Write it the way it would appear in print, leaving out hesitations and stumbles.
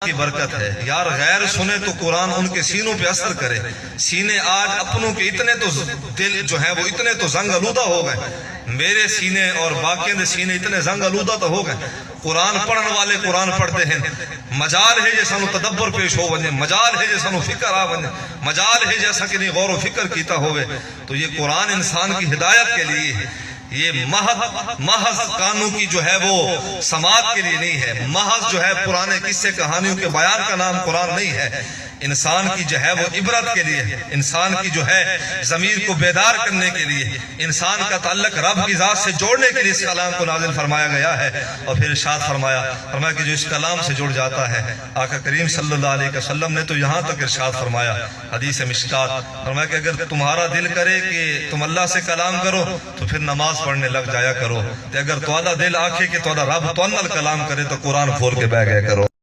की बरकत है यार। गैर सुने तो कुरान उनके सीनों पे असर करे। सीने आज अपनों के इतने तो दिल जो है वो इतने तो जंग आलूदा हो गए, मेरे सीने और बाकियों के सीने इतने जंग आलूदा तो हो गए। कुरान पढ़ने वाले कुरान पढ़ते हैं, मजाल है जे सानू तदब्बर पेश हो वने, मजाल है जे सानू फिक्र आ वने, मजाल है जैसा कि नहीं गौर व फिक्र कीता होवे। तो ये कुरान इंसान की हिदायत के लिए है, ये महज कानून की जो है वो समाज के लिए नहीं है, महज जो है पुराने किस्से कहानियों के बयान का नाम कुरान नहीं है। इंसान की जो है वो इबरत के लिए, इंसान की जो है ज़मीर को बेदार करने के लिए, इंसान का ताल्लुक रब की ज़ात से जोड़ने के लिए इस कलाम को नाज़िल फरमाया गया है। और फिर इरशाद फरमाया कि जो इस कलाम से जुड़ जाता है, आका करीम सल्लल्लाहु अलैहि वसल्लम ने तो यहाँ तक इरशाद फरमाया हदीस मिशकात, फरमाया कि अगर तुम्हारा दिल करे कि तुम अल्लाह से कलाम करो तो फिर नमाज पढ़ने लग जाया करो, तो अगर तुम्हारा दिल आखे कि तुम्हारा रब तो कलाम करे तो कुरान खोल के बैठ गया करो।